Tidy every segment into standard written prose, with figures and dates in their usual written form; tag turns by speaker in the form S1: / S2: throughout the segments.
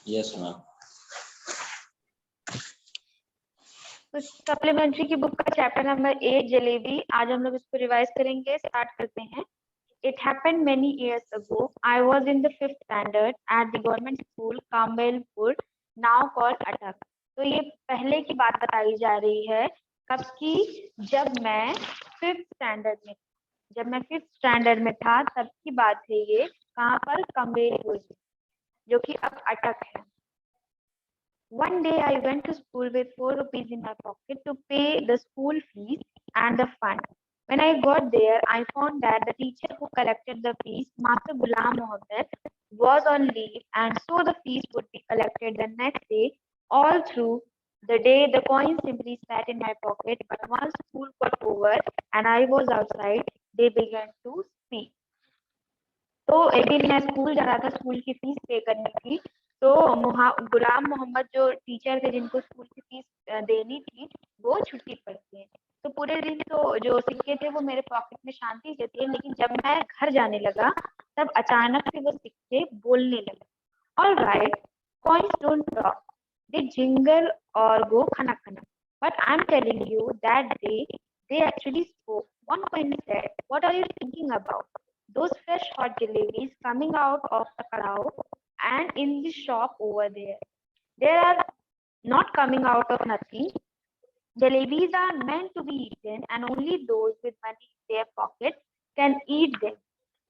S1: Yes ma'am.
S2: तो supplementary की book का चैप्टर नंबर 8 जलेबी, आज हम लोग इसको रिवाइज करेंगे। स्टार्ट करते हैं। It happened many years ago. I was in the 5th standard at the government school Kamelpur, now called Atak. तो ये पहले की बात बताई जा रही है, कब की? जब मैं 5th स्टैंडर्ड में था तब की बात है ये। कहाँ पर? कमेलपुर, जो कि अब अटक है। One day I went to school with 4 rupees in my pocket to pay the school fees and the fund. When I got there, I found that the teacher who collected the fees, Master Ghulam Mohammed, was on leave, and so the fees would be collected the next day. All through the day, the coins simply sat in my pocket, but once school got over and I was outside, they began to speak. तो एक दिन मैं school जा रहा था school की fees पे करने की, तो गुलाम मोहम्मद जो टीचर थे जिनको स्कूल की फीस देनी थी, वो छुट्टी पर थे। तो पूरे दिन तो जो सिक्के थे वो मेरे पॉकेट में शांति से थे, लेकिन जब मैं घर जाने लगा तब अचानक से वो सिक्के बोलने लगे। All right, coins don't talk, they jingle और गो खनक खनक, but I am telling you that they actually spoke. One coin said, "What are you thinking about? Those fresh hot jalebis coming out of the kadao and in the shop over there. They are not coming out of nothing. Jalebis are meant to be eaten, and only those with money in their pockets can eat them.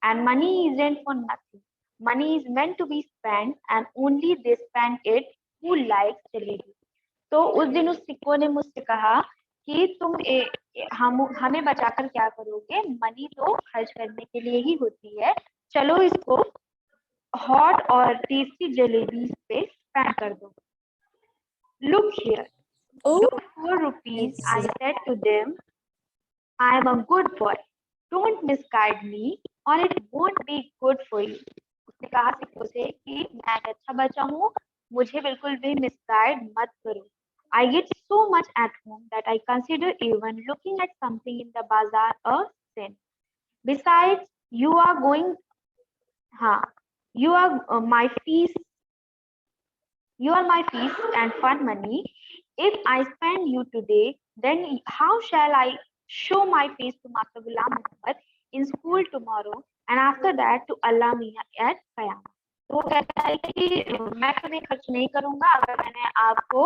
S2: And money isn't for nothing. Money is meant to be spent, and only they spend it who likes jalebi." तो उस दिन उस सिक्को ने मुझसे कहा कि तुम हमें बचाकर क्या करोगे? मनी तो खर्च करने के लिए ही होती है, चलो इसको हॉट और टेस्टी जलेबी पे स्पेंड कर दो। Look here, those 4 rupees, I said to them. I am a good boy. Don't misguide me or it won't be good for you. उसने कहा सिक्को से कि मैं एक अच्छा बच्चा हूँ, मुझे बिल्कुल भी मिसगाइड मत करो। I get so much at home that I consider even looking at something in the bazaar a sin. Besides, you are my feast. You are my feast and fun money. If I spend you today, then how shall I show my face to Master Ghulam Muhammad in school tomorrow and after that to Allah Mia at Qiyamah. तो वो कहता है कि मैं कभी खर्च नहीं करूंगा, अगर मैंने आपको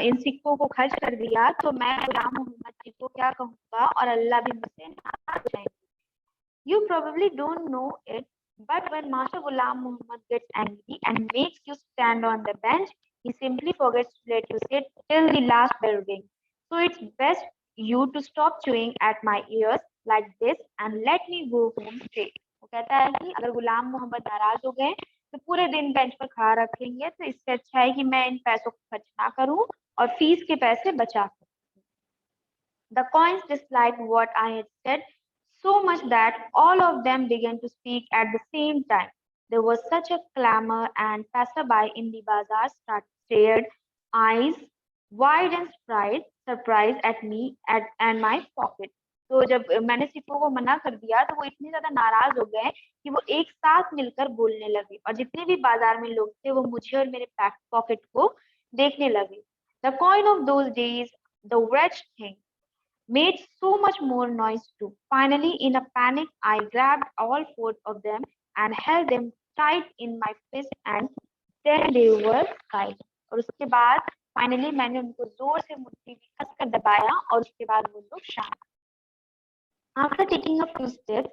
S2: इन सिक्कों को खर्च कर दिया तो मैं गुलाम मोहम्मद जी को क्या कहूंगा और अल्लाह भी मुझसे नाराज हो जाएंगे। You probably don't know it, but when Master Ghulam Muhammad gets angry and makes you stand on the bench, he simply forgets to let you sit till the last bell rings. So it's best you to stop chewing at my ears like this and let me go home straight. वो कहता है कि अगर गुलाम मोहम्मद नाराज हो गए तो पूरे दिन बेंच पर खड़ा रखेंगे, तो इससे अच्छा है कि मैं इन पैसों को खर्च ना करूं और फीस के पैसे बचा कर। The coins disliked what I had said so much that all of them began to speak at the same time. There was such a clamor, and passerby in the bazaar stared, eyes wide and surprised at me and my pocket. तो जब मैंने सिक्कों को मना कर दिया तो वो इतने ज्यादा नाराज हो गए कि वो एक साथ मिलकर बोलने लगे, और जितने भी बाजार में लोग थे वो मुझे और मेरे पॉकेट को देखने लगे। The coin of those days, the wretched thing, made so much more noise too. Finally, in a panic, I grabbed all 4 of them and held them tight in my fist, and then they were silent. और उसके बाद finally मैंने उनको जोर से मुट्ठी में कसकर दबाया और उसके बाद वो लोग शांत। After taking a few steps,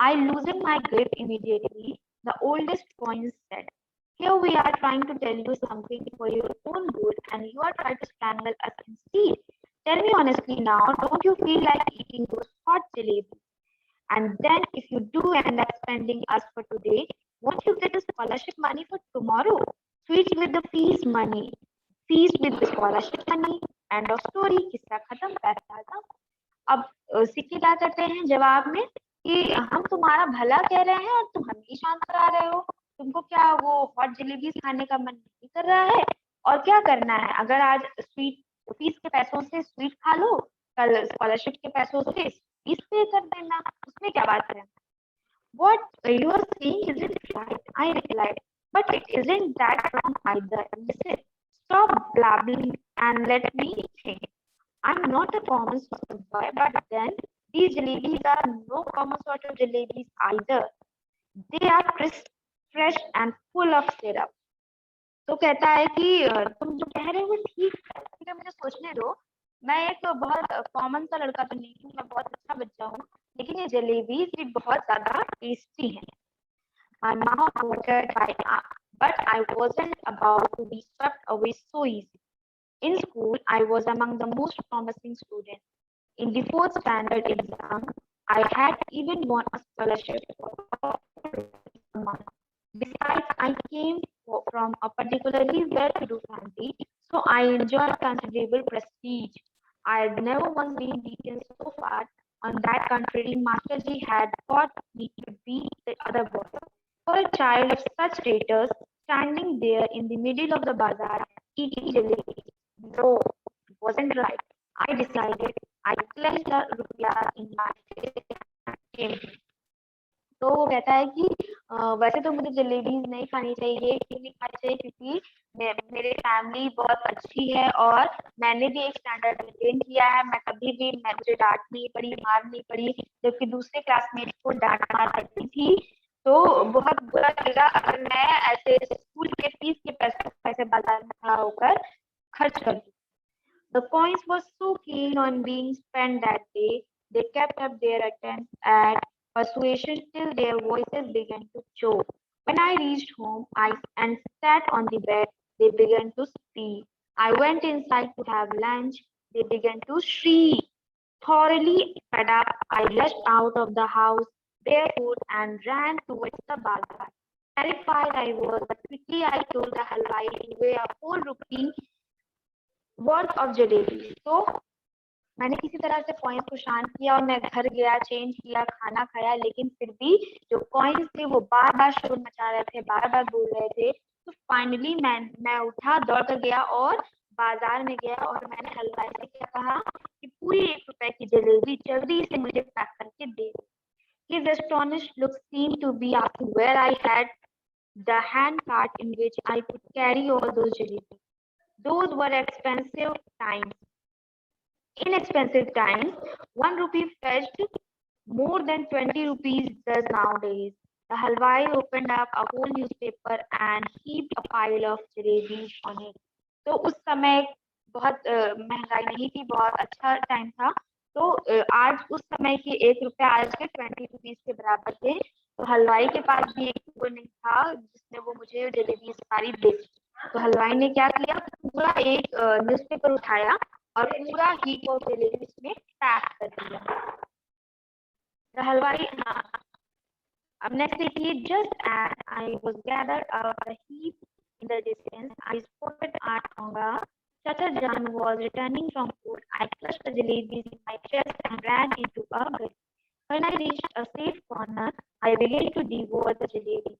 S2: I loosened my grip immediately. The oldest coin said, "Here we are trying to tell you something for your own good, and you are trying to strangle us instead. Tell me honestly now, don't you feel like eating those hot jalebis? And then if you do end up spending us for today, won't you get the scholarship money for tomorrow? Sweets with the fees money. Feast with the scholarship money. End of story. किस्सा खत्म, पैसा खत्म। अब सिक्के क्या करते हैं जवाब में कि हम तुम्हारा भला कह रहे हैं और तुम हमें ही शांत करा रहे हो। तुमको क्या वो हॉट जलेबी खाने का मन नहीं कर रहा है? और क्या करना है? अगर आज फीस के पैसों से स्वीट खा लो, कल स्कॉलरशिप के पैसों से फीस पे कर देना, उसमें क्या बात है? What you are saying isn't right, I replied. But it isn't that wrong either. Listen, stop blabbling and let me think. I'm not a common sort of boy, but then these jalebis are no common sort of jalebis either. They are crisp, fresh and full of syrup. तो कहता है कि तुम जो कह रहे हो वो ठीक है, ठीक है, मुझे सोचने दो। मैं एक बहुत कॉमन सा लड़का तो नहीं हूँ, मैं बहुत अच्छा बच्चा हूँ, लेकिन ये जलेबी भी बहुत ज्यादा टेस्टी है। My mouth watered, but I wasn't about to be swept away so easy. In school, I was among the most promising students. In the fourth standard exam, I had even won a scholarship for a month. Besides, I came from a particularly well-to-do family, so I enjoyed considerable prestige. I had never once been beaten so far. On that contrary, Masterji had taught me to beat the other boys. For a child of such status, standing there in the middle of the bazaar, eating jalebi, no, it wasn't right. I decided. I clenched the rupiah in my fist and came. तो वो कहता है कि वैसे तो मुझे jalebis नहीं खानी चाहिए, क्यों नहीं खानी चाहिए, क्योंकि मेरी फैमिली बहुत अच्छी है और मैंने भी एक स्टैंडर्ड मेंटेन किया है। मैं कभी भी मुझे डांट नहीं पड़ी, मार नहीं पड़ी, जबकि दूसरे क्लासमेट को डांट मार पड़ती थी। तो बहुत बुरा लगा अगर मैं ऐसे स्कूल के फीस के पैसे पैसे बाजार में खड़ा होकर खर्च कर दूं। The coins were so keen on being spent that day, they kept up their attempts at persuasion till their voices began to choke. When I reached home and sat on the bed, they began to speak. I went inside to have lunch. They began to shriek. Thoroughly fed up, I rushed out of the house barefoot and ran towards the bazaar. Terrified I was, but quickly I told the halwai to weigh a whole rupee worth of jalebi. तो मैंने किसी तरह से coins को शांत किया और मैं घर गया, चेंज किया, खाना खाया, लेकिन फिर भी जो कॉइन्स थे वो बार बार शोर मचा रहे थे, बार बार बोल रहे थे। तो फाइनली मैं उठा, दौड़ कर गया और बाजार में गया और मैंने हलवाई से क्या कहा कि पूरी 1 रुपए की जलेबी जल्दी से मुझे पैक करके दे। His astonished look seemed to be asking where I had the hand cart in which I could carry all those jalebis. Those were expensive times. In expensive times, 1 rupee fetched more than 20 rupees does nowadays. The halwai opened up a whole newspaper and heaped a pile of jalebis on it. तो उस समय बहुत महंगाई नहीं थी, बहुत अच्छा time था। तो आज उस समय के 1 रुपया आज के 20 रुपीज के बराबर थे। तो हलवाई के पास भी एक वो नहीं था जिसने वो मुझे जलेबी सारी बेच। तो हलवाई ने क्या किया, पूरा एक न्यूज़पेपर उठाया और पूरा हीप ऑफ जलेबी इसमें पैक कर दिया। The halwai, up next it is just as I was gathered up a heap in the distance, I spotted Aunt Tonga. Chacha Jan was returning from court. I clutched the jalebis in my chest and ran into a gully. When I reached a safe corner, I began to devour the jalebis.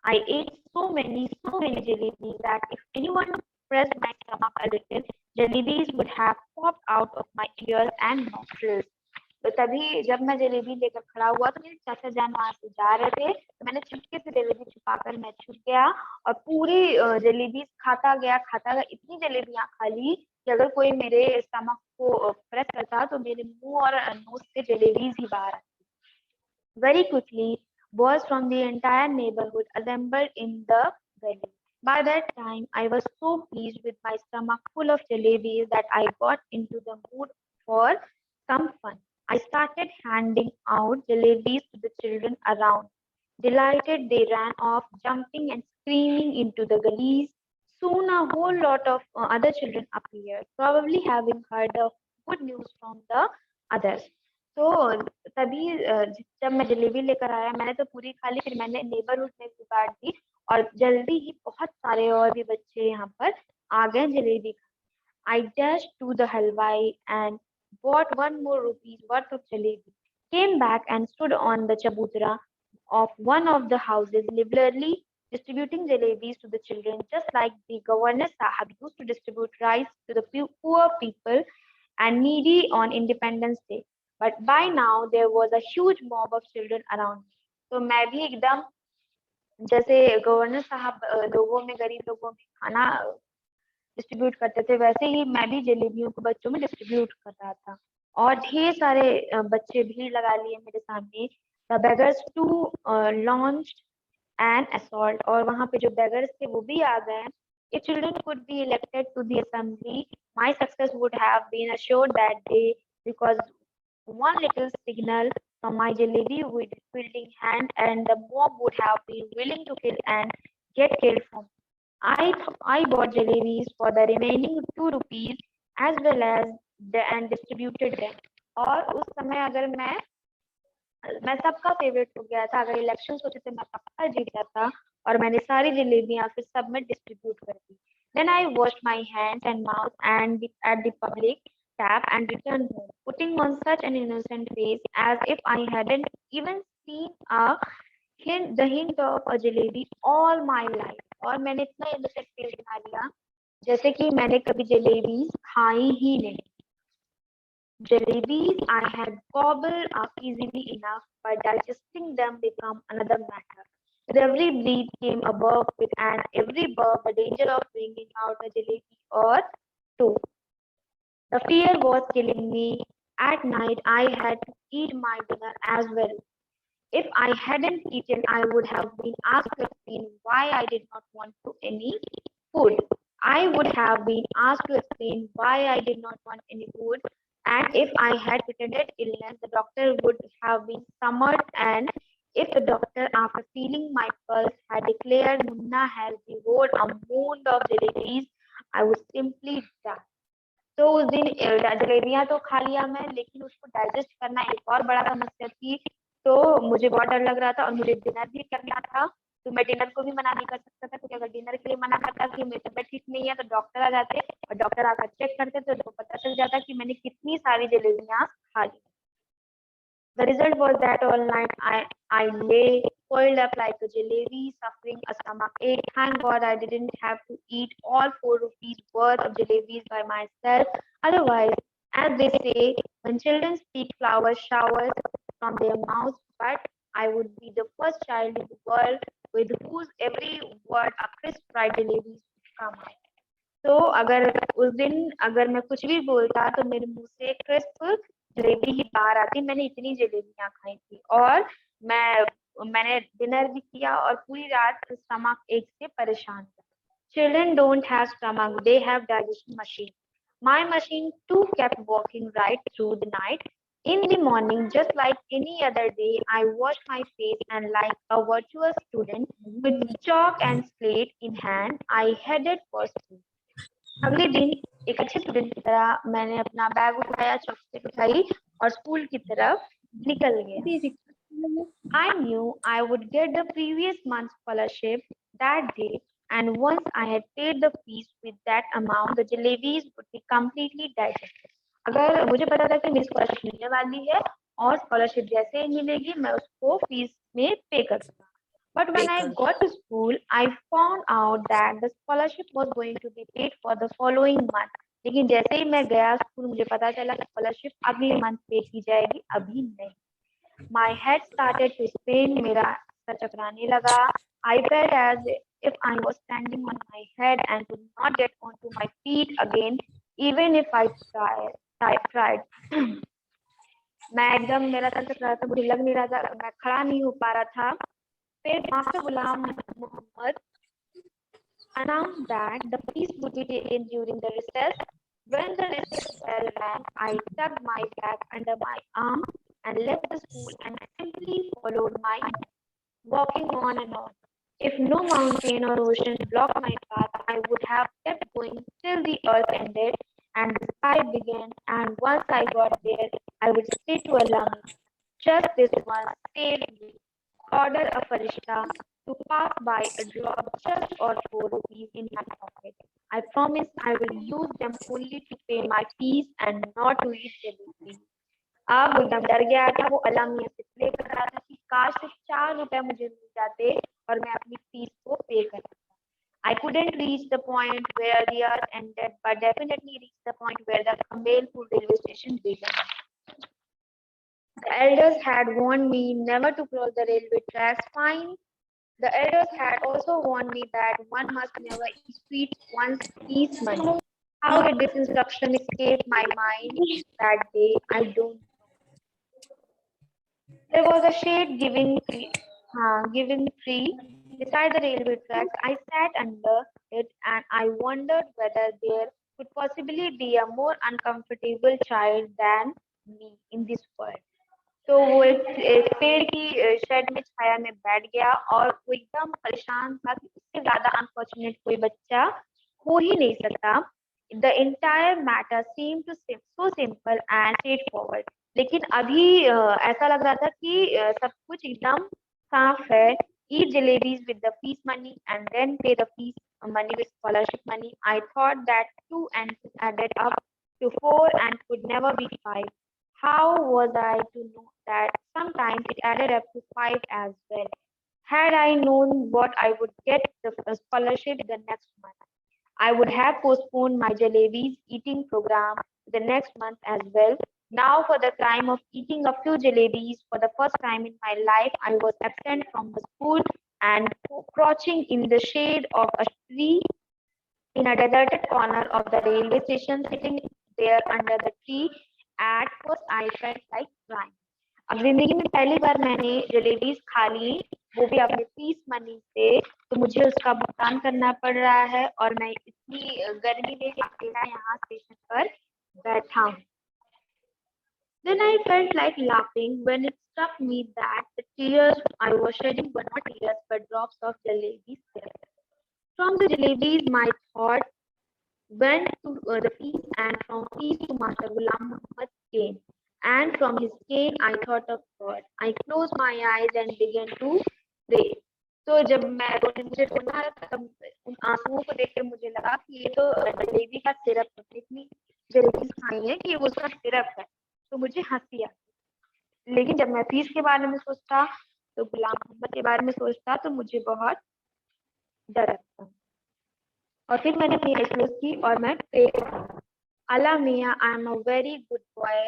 S2: I ate so many jalebis that if anyone pressed my stomach a little, jalebis would have popped out of my ears and nostrils. तो तभी जब मैं जलेबी लेकर खड़ा हुआ तो मेरे चाचा जान वहां से जा रहे थे, तो मैंने चुपके से जलेबी छुपाकर मैं छुप गया और पूरी जलेबी खाता गया, इतनी जलेबियां खा ली कि अगर कोई मेरे स्टमक को प्रेस करता तो मेरे मुंह और नोज से जलेबीज ही बाहर आती। Very quickly, boys from the entire neighborhood assembled in the gully. By that time, I was so pleased with my stomach full of jalebis that I got into the mood for some fun. I started handing out jalebis to the children around. Delighted, they ran off, jumping and screaming into the gullies. Soon, a whole lot of other children appeared, probably having heard of good news from the others. तो तभी जब मैं जलेबी लेकर आया, मैंने तो पूरी खा ली, फिर मैंने नेबरहुड में भी बांट दी और जल्दी ही बहुत सारे और भी बच्चे यहाँ पर आ गए जलेबी खाने। I dashed to the halwai and bought 1 more rupees worth of jalebi, came back and stood on the chabutra of one of the houses, liberally distributing jalebis to the children, just like the governor Sahab used to distribute rice to the poor people and needy on Independence Day. But by now there was a huge mob of children around me. तो मैं भी एकदम जैसे governor साहब लोगों में, गरीब लोगों में खाना डिस्ट्रीब्यूट करते थे, वैसे ही मैं भी जलेबियों को बच्चों में डिस्ट्रीब्यूट कर रहा था। और ढेर सारे बच्चे भीड़ लगा लिए मेरे सामने। The beggars to launch an assault, और वहां पे जो बेगर्स थे वो भी आ गए। If children could be elected to the assembly, my success would have been assured that day, because one little signal from my jalebi with wielding hand and the mob would have been willing to kill and get killed from. I bought jalebis for the remaining 2 rupees as well as and distributed them. और उस समय अगर मैं सबका favourite हो गया था, अगर इलेक्शन होते थे मैं पक्का जीत जाता, और मैंने सारी जलेबियां फिर सब में डिस्ट्रीब्यूट कर दी। Then I washed my hands and mouth and at the public tap and returned home, putting on such an innocent face as if I hadn't even seen the hint of a jalebi all my life. और मैंने इतना innocent face बना लिया जैसे कि मैंने कभी जलेबी खाई ही नहीं। Jalebis I had gobbled up easily enough, but digesting them became another matter. With every breath came a burp, with and every burp a danger of bringing out a jalebi or two. The fear was killing me. At night I had to eat my dinner as well. If I hadn't eaten, I would have been asked to explain why I did not want to any food. I would have been asked to explain why I did not want any food. And if I had pretended illness, the doctor would have been summoned. And if the doctor, after feeling my pulse, had declared Munna has devoured a mound of jalebis, I would simply die. तो उस दिन जलेबियां तो खा लिया मैं, लेकिन उसको डाइजेस्ट करना एक और बड़ा समस्या थी। तो मुझे बहुत डर लग रहा था, और मुझे डिनर भी करना था। तो मैं डिनर को भी मना नहीं कर सकता था, क्योंकि अगर डिनर के लिए मना करता कि मेरी तबीयत ठीक नहीं है, तो डॉक्टर आ जाते, और डॉक्टर आकर चेक करते तो उनको पता चल जाता कि मैंने कितनी सारी जलेबियां खा ली। The result was that all night I lay coiled up like a jalebi, suffering a stomach ache. Thank God I didn't have to eat all 4 rupees worth of jalebis by myself. Otherwise, as they say, when children speak, flowers showers from their mouths. But I would be the first child in the world with whose every word a crisp fried jalebi would come out. तो अगर उस दिन अगर मैं कुछ भी बोलता तो मेरे मुंह से क्रिस्प जलेबी ही बाहर आती। मैंने इतनी जलेबियां खाई थी, और मैंने डिनर भी किया, और पूरी रात स्टमक एक से परेशान था। Children don't have stomach, they have digestion machine. My machine too kept working right through the night. In the morning, just like any other day, I washed my face and, like a virtuous student with chalk and slate in hand, I headed for school. अगले दिन एक अच्छे student की तरह मैंने अपना bag उठाया, chocolate उठाई, और स्कूल की तरफ निकल गया। I knew I would get the previous month's scholarship that day, and once I had paid the fees with that amount, the jalebis would be completely digested. अगर मुझे पता था कि मेरी स्कॉलरशिप मिलने वाली है, और स्कॉलरशिप जैसे ही मिलेगी मैं उसको फीस में पे कर दूंगा। But when I got to school, I found out that the scholarship was going to be paid for the following month. लेकिन जैसे ही मैं गया स्कूल, मुझे पता चला कि स्कॉलरशिप अगले मंथ पे की जाएगी, अभी नहीं। My head started to spin, मेरा सर चकराने लगा। I felt as if I was standing on my head and could not get onto my feet again, even if I tried. मैं एकदम, मेरा सर चकरा रहा था, मुझे लग नहीं रहा था, मैं खड़ा नहीं हो पा रहा था। फिर master Ghulam Mohammad announced that the fees would be taken during the recess. When the recess bell rang, I tucked my bag under my arm and left the school and simply followed my walking on and on. If no mountain or ocean blocked my path, I would have kept going till the earth ended and the sky began. And once I got there, I would say to Allah, just this one, save me. Order a farishta to pass by a drop just or 4 rupees in my pocket. I promise I will use them only to pay my fees and not to eat jalebi. अब एकदम डर गया था, वो अल्लाह मियाँ से pray कर रहा था कि काश सिर्फ 4 रुपए मुझे मिल जाते और मैं अपनी फीस को पे कर सकता। I couldn't reach the point where the earth ended, but definitely reached the point where the Kambelpur railway station began. The elders had warned me never to cross the railway tracks. Fine, The elders had also warned me that one must never eat sweets once peace money. How did this instruction escape my mind that day? I don't know. There was a shade giving tree beside the railway tracks. I sat under it and I wondered whether there could possibly be a more uncomfortable child than me in this world. तो वो एक पेड़ की shade में छाया में बैठ गया और वो एकदम परेशान था कि इससे ज्यादा अनफॉर्चुनेट कोई बच्चा हो ही नहीं सकता. The entire matter seem to so simple and straightforward. लेकिन अभी ऐसा लग रहा था कि सब कुछ एकदम साफ है. Eat jalebis with the fees money and then pay the fees money with scholarship money. I thought that 2 and 2 added up to 4 and could never be 5. How was I to know that sometimes it added up to 5 as well? Had I known what I would get the scholarship the next month, I would have postponed my Jalebi's eating program the next month as well. Now, for the crime of eating a few jalebis for the first time in my life, I was absent from the school and crouching in the shade of a tree in a deserted corner of the railway station, sitting there under the tree. At first, I felt like crying. अब जिंदगी में पहली बार मैंने jalebis खा ली, वो भी अपने fees money से. तो मुझे उसका भुगतान करना पड़ रहा है और मैं इतनी गर्मी में अकेला यहाँ स्टेशन पर बैठा हूँ. Then I felt like laughing when it struck me that the tears I was shedding were not tears but drops of jalebi syrup. From the jalebis, my thought went to the feast, and from feast to Master Ghulam Muhammad's cane. And from his cane, I thought of God. I closed my eyes and began to pray. तो जब मैं मुझे रोना आया तब उन आंसुओं को देखकर मुझे लगा कि ये तो जलेबी का सिरप है. इतनी जलेबी खाई है कि ये उसका सिरप है. तो मुझे हंसी आई. लेकिन जब मैं फीस के बारे में सोचता, तो गुलाम मोहम्मद के बारे में सोचता, तो मुझे बहुत डर लगता. और फिर मैंने अपनी आईज क्लोज की और मैं प्रे कर. Allah Mia, I am a very good boy.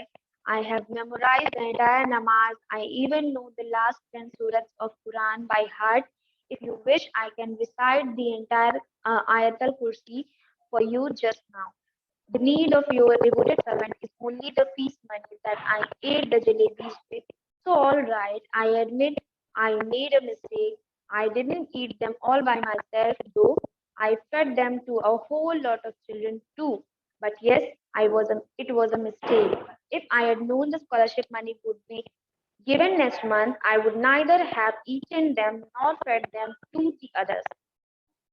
S2: I have memorized the entire namaz. I even know the last 10 surahs of Quran by heart. If you wish, I can recite the entire Ayat al-Kursi for you just now. The need of your devoted servant is only the feast money that I ate the jalebis with. So, all right, I admit I made a mistake. I didn't eat them all by myself, though I fed them to a whole lot of children too. But yes, it was a mistake. If I had known the scholarship money would be given next month, I would neither have eaten them nor fed them to the others.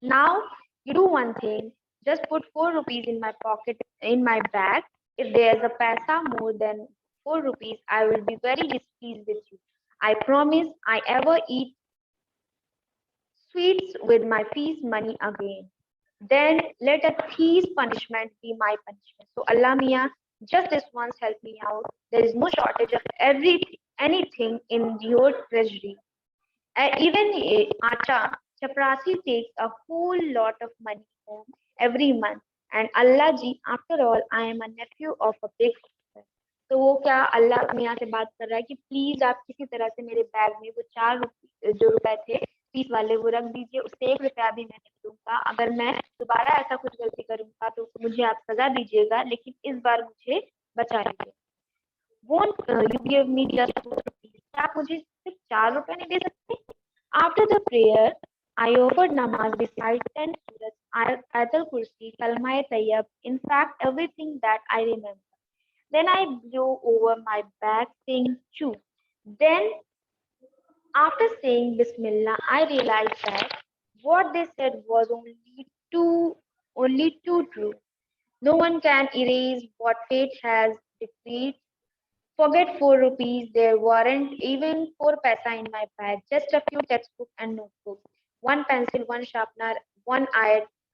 S2: Now, you do one thing, just put 4 rupees in my pocket, in my bag. If there's a paisa more than 4 rupees, I will be very displeased with you. I promise I ever eat sweets with my fees money again. Then let a thief's punishment be my punishment. So Allah Mia, just this once help me out. There is no shortage of anything in your treasury. Even Acha Chaprasi takes a whole lot of money home every month. And Allah ji, after all, I am a nephew of a big officer. तो वो क्या अल्लाह मियाँ से बात कर रहा है कि प्लीज आप किसी तरह से मेरे बैग में वो 4 रुपए जो रुपए थे फीस वाले वो रख दीजिए. उससे 1 रुपया भी मैं नहीं दूंगा. अगर मैं दोबारा ऐसा कुछ गलती करूंगा तो मुझे आप सजा दीजिएगा, लेकिन इस बार मुझे बचा लीजिए. Won't you give me just 4 rupees? क्या आप मुझे सिर्फ 4 रुपए नहीं दे सकते? After the prayer, I offered namaz beside 10 surahs, Ayatul Kursi, Kalmai Tayyab, in fact, everything that I remember. Then I blew over my back saying choo. Then, after saying Bismillah, I realized that what they said was only too true. No one can erase what fate has decreed. Forget 4 rupees, there weren't even 4 paisa in my bag, just a few textbooks and notebooks, one pencil, one sharpener, one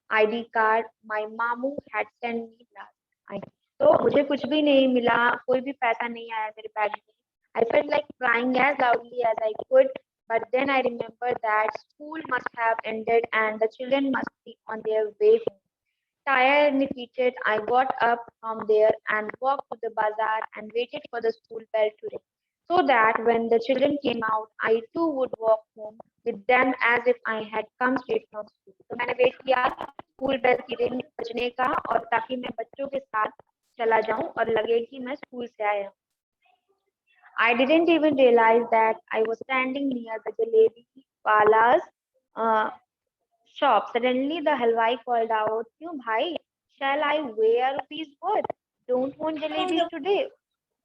S2: ID card my mamu had sent me last night. तो मुझे कुछ भी नहीं मिला, कोई भी पैसा नहीं आया मेरे बैग में. I felt like crying as loudly as I could, but then I remembered that school must have ended and the children must be on their way home. Tired and defeated, I got up from there and walked to the bazaar and waited for the school bell to ring. so that when the children came out, I too would walk home with them as if I had come straight from school. तो मैंने wait किया school bell की ring बजने का और ताकि मैं बच्चों के साथ चला जाऊं और लगे कि मैं स्कूल से आया हूं. I didn't even realize that I was standing near the jalebi wala's uh, shop. Suddenly the halwai called out, "क्यों भाई? Shall I weigh a rupee's worth? Don't want jalebis today."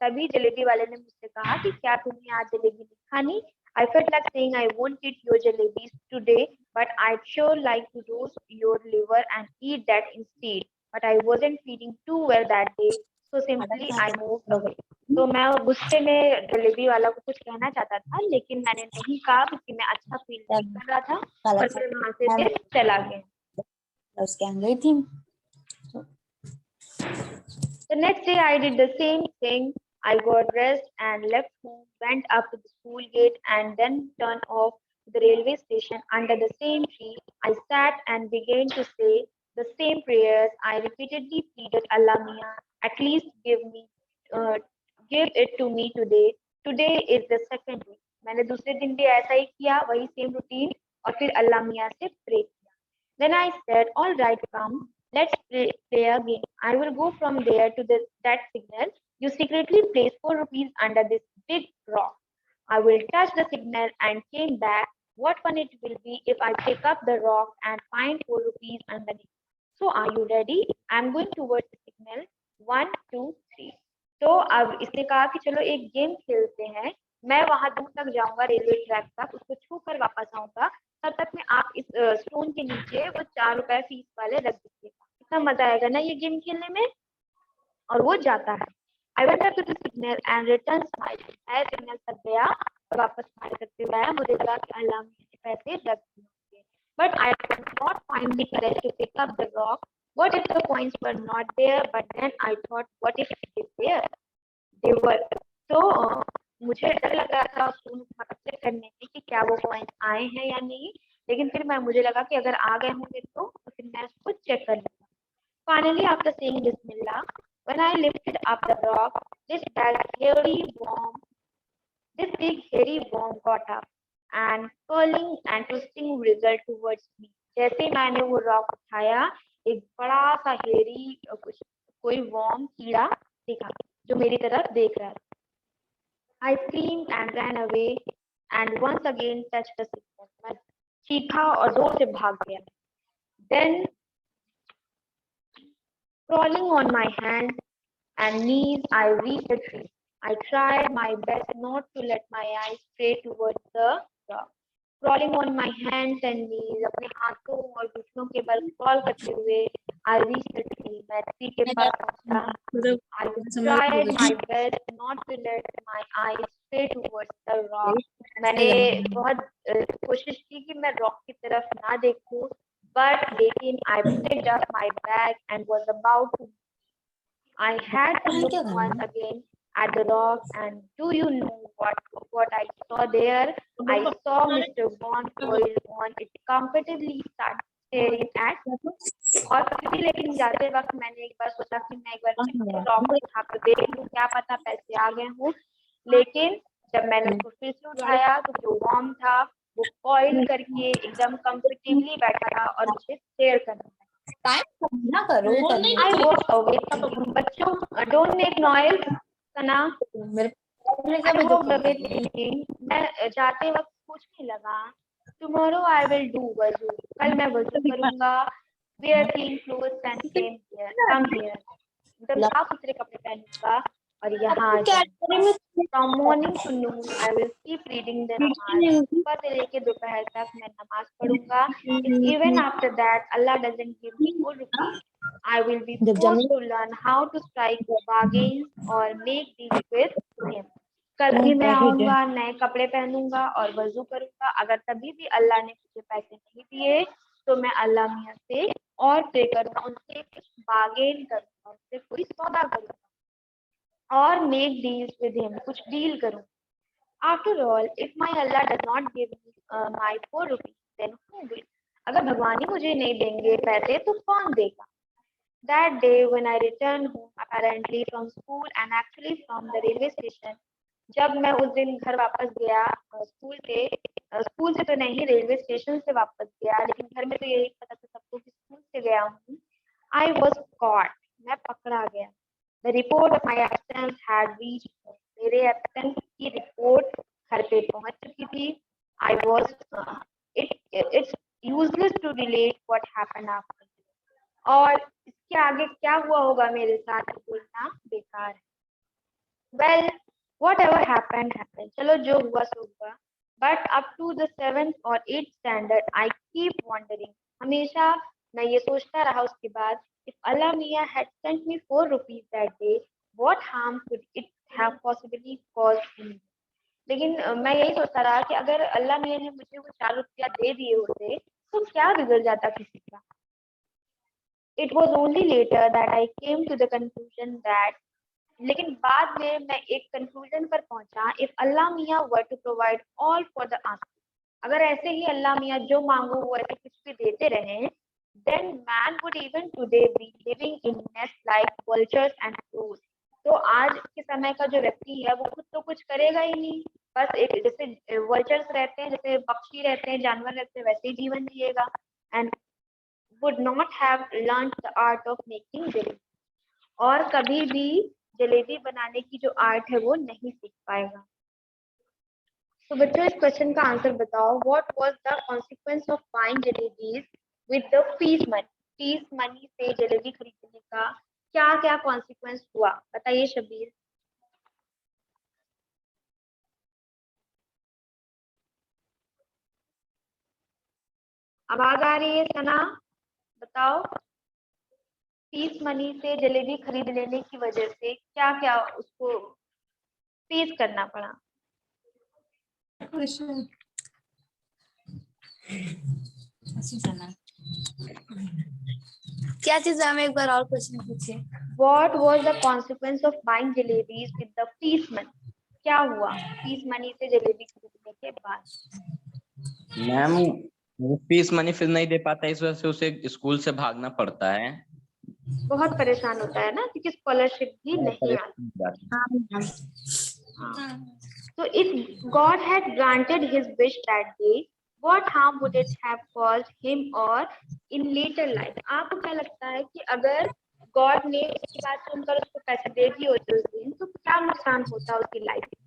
S2: तभी जलेबी वाले ने मुझसे कहा कि क्या तुम्हें आज जलेबी नहीं खानी? I felt like saying I won't eat your jalebis today, but I'd sure like to roast your liver and eat that instead. But I wasn't feeling too well that day, so simply I moved away. तो मैं गुस्से में जलेबी वाला को कुछ कहना चाहता था, लेकिन मैंने नहीं कहा क्योंकि मैं अच्छा फील नहीं कर रहा था और फिर वहां से फिर चला गया.
S1: उसके अंदर थी.
S2: The next day I did the same thing. I got dressed and left home, went up to the school gate and then turned off to the railway station under the same tree. I sat and began to say the same prayers. I repeatedly pleaded, Allah Mia, at least give it to me today. Today is the second week. मैंने दूसरे दिन भी ऐसा ही किया, वही same routine और फिर अल्लाह मियाँ से प्रे किया. Then I said, all right, come, let's play a game. I will go from there to that signal. You secretly place 4 rupees under this big rock. I will touch the signal and came back. What fun it will be if I pick up the rock and find 4 rupees underneath. So are you ready? I'm going towards the signal. 1, 2, 3. तो अब इसने कहा कि चलो एक game खेलते हैं. मैं वहां दूर तक जाऊंगा रेलवे ट्रैक तक, उसको छू कर वापस आऊंगा. तब तक में आप इस स्टोन के नीचे वो 4 रुपए फीस वाले रख दीजिएगा. कितना मजा आएगा ना ये गेम खेलने में. और वो जाता है. I went up to the signal and returned smiling. मैं सिग्नल तक गया और वापस स्माइल करते हुए आया. मुझे लगा कि अल्लाह ने पैसे रख दिए. But I could not find the courage to pick up the rock. What if the coins were not there? But then I thought, what if they were? They were. तो मुझे डर लग रहा था स्टोन उठा कर चेक करने में कि क्या वो कॉइन्स आए हैं या नहीं. लेकिन फिर मुझे लगा कि अगर आ गए होंगे तो फिर मैं उसको चेक कर लूंगा. Finally, after saying Bismillah, when I lifted up the rock, this big hairy worm got up and curling and twisting wriggled towards me. जैसे ही मैंने वो रॉक उठाया, एक बड़ा सा हेरी कोई वर्म कीड़ा दिखा जो मेरी तरफ देख रहा था. I screamed and ran away and once again touched the signal. मैं चीखा और जोर से भाग गया. Then crawling on my hands and knees, I reached the tree. I tried my best not to let my eyes stray towards the rock. Crawling on my hands and knees, अपने हाथों और घुटनों के बल crawl करते हुए, I reached the tree. मैं tree के पास पहुंचा. I tried my best not to let my eyes stray towards the rock. मैंने बहुत कोशिश की कि मैं रॉक की तरफ ना देखूं. But लेकिन I picked up my bag and was about to. I had to look once again at the rock, and do you know what I saw there? I saw Mr. Bond coiled on it comfortably start staring at. और फिर भी लेकिन जाते वक्त मैंने एक बार सोचा कि मैं एक बार रॉक को उठाकर देख लूं, क्या पता पैसे आ गए हों. लेकिन जब मैंने उसको फिर से उठाया तो जो वर्म था वो कॉइल करके एकदम कंफर्टेबली बैठा था और मुझे स्टेयर कर रहा था.
S1: ना करो.
S2: I walked away thinking, बच्चों, don't make noise, Sana. I walked away thinking, मैं जाते वक्त सोचने लगा, tomorrow I will do वजू. कल मैं वजू करूँगा, wear clean clothes and come here. एकदम साफ सुथरे कपड़े पहनूंगा और यहाँ आ जाऊंगा. From morning to noon, I will keep reading the नमाज. सुबह से लेके दोपहर तक मैं नमाज पढ़ूंगा. Even after that, Allah doesn't give me 4 rupees. I will be forced to learn how to strike bargains or make deals with him. कल भी मैं आऊंगा, नए कपड़े पहनूंगा और वजू करूंगा. अगर तभी भी अल्लाह ने मुझे पैसे नहीं दिए तो मैं अल्लाह मियाँ से और प्रे करूंगा, उनसे कुछ बार्गेन करूंगा, उनसे कोई सौदा करूंगा और make deals with him, कुछ डील करूं. After all, if my Allah does not give me my 4 rupees, then who will? अगर भगवान ही मुझे नहीं देंगे पैसे तो कौन देगा? That day when I returned home, apparently from school and actually from the railway station, जब मैं उस दिन घर वापस गया स्कूल से तो नहीं, रेलवे स्टेशन से वापस गया, लेकिन घर में तो यही पता था सबको कि स्कूल से गया हूँ। आई वॉज कॉट, मैं पकड़ा गया। The report of my absence had reached, मेरे एब्सेंस की रिपोर्ट घर पे पहुंच चुकी थी। I was its useless to relate what happened after, और इसके आगे क्या हुआ होगा मेरे साथ बोलना बेकार है। वेल whatever happened happened, चलो जो हुआ सो हुआ। But up to the 7th or 8th standard I keep wondering, हमेशा मैं ये सोचता रहा उसके बाद, if Allah Mia had sent me 4 rupees that day, what harm could it have possibly caused me? लेकिन मैं यही सोचता रहा कि अगर अल्लाह मियाँ ने मुझे वो 4 रुपया दे दिए होते तो क्या बिगड़ जाता किसी का। It was only later that I came to the conclusion that, लेकिन बाद में मैं एक कंक्लूजन पर पहुंचा, इफ अल्लाह मियाँ were to provide all for the ask, अगर ऐसे ही अल्लाह मियाँ जो मांगो वो ऐसे कुछ भी देते रहे, then man would even today be living in nest like vultures and crows, तो आज के समय का जो व्यक्ति है वो खुद तो कुछ करेगा ही नहीं, बस एक जैसे वल्चर्स रहते हैं, जैसे पक्षी रहते हैं, जानवर रहते हैं, वैसे ही जीवन जिएगा, and would not have learn the art of making jalebi, और कभी भी जलेबी बनाने की जो आर्ट है वो नहीं सीख पाएगा। तो बच्चों इस क्वेश्चन का आंसर बताओ, what was the consequence of buying jalebis with the fees money, fees money से जलेबी खरीदने का क्या क्या कॉन्सिक्वेंस हुआ, बताइए शबीर। आवाज आ रही है सना, बताओ, फीस मनी से जलेबी खरीद लेने की वजह से क्या क्या उसको फेस करना पड़ा।
S1: क्या चीज है, हमें एक बार और क्वेश्चन पूछिए।
S2: What was the consequence of buying jalebis with the fees money? क्या हुआ फीस मनी से जलेबी खरीदने के बाद।
S3: मैम वो फीस मनी फिर नहीं दे पाता, इस वजह से उसे स्कूल से भागना पड़ता है।
S2: बहुत परेशान होता है ना, क्योंकि स्कॉलरशिप भी नहीं आती। So if God had granted his wish that day, what harm would it have caused him or in later life? आपको क्या लगता है कि अगर गॉड ने उसकी बात सुनकर उसको पैसे दे दिए होते उस दिन, तो क्या नुकसान होता उसकी लाइफ में?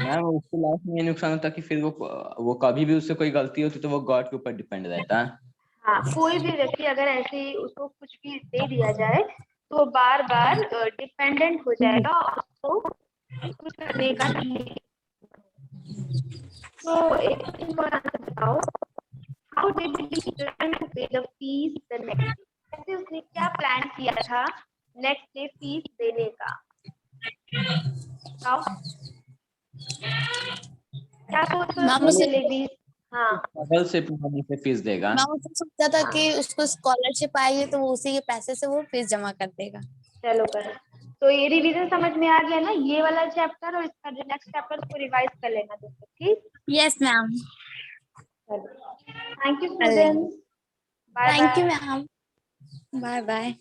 S3: मैम उसकी लाइफ में ये नुकसान होता कि फिर वो कभी भी उससे कोई गलती होती तो वो गॉड के ऊपर डिपेंड रहता है।
S2: हाँ, कोई भी व्यक्ति अगर ऐसे ही उसको कुछ भी दे दिया जाए तो बार बार डिपेंडेंट हो जाएगा और उसको कुछ करने का नहीं। तो एक और आंसर बताओ, how did he plan to pay the fees the next day, ऐसे उसने क्या प्लान किया था नेक्स्ट डे फीस देने का, बताओ क्या सोच रहे जलेबी। हाँ,
S3: बगल से मनी से फीस देगा।
S1: मैं उसे सोचा था कि उसको स्कॉलरशिप आएगी तो वो उसी के पैसे से वो फीस जमा कर देगा।
S2: चलो कर, तो ये रिवीजन समझ में आ गया ना, ये वाला चैप्टर और इसका जो नेक्स्ट चैप्टर उसको रिवाइज कर लेना दोस्तों, ठीक।
S1: Yes ma'am.
S2: Thank you students, bye bye.
S1: Thank you ma'am, bye bye.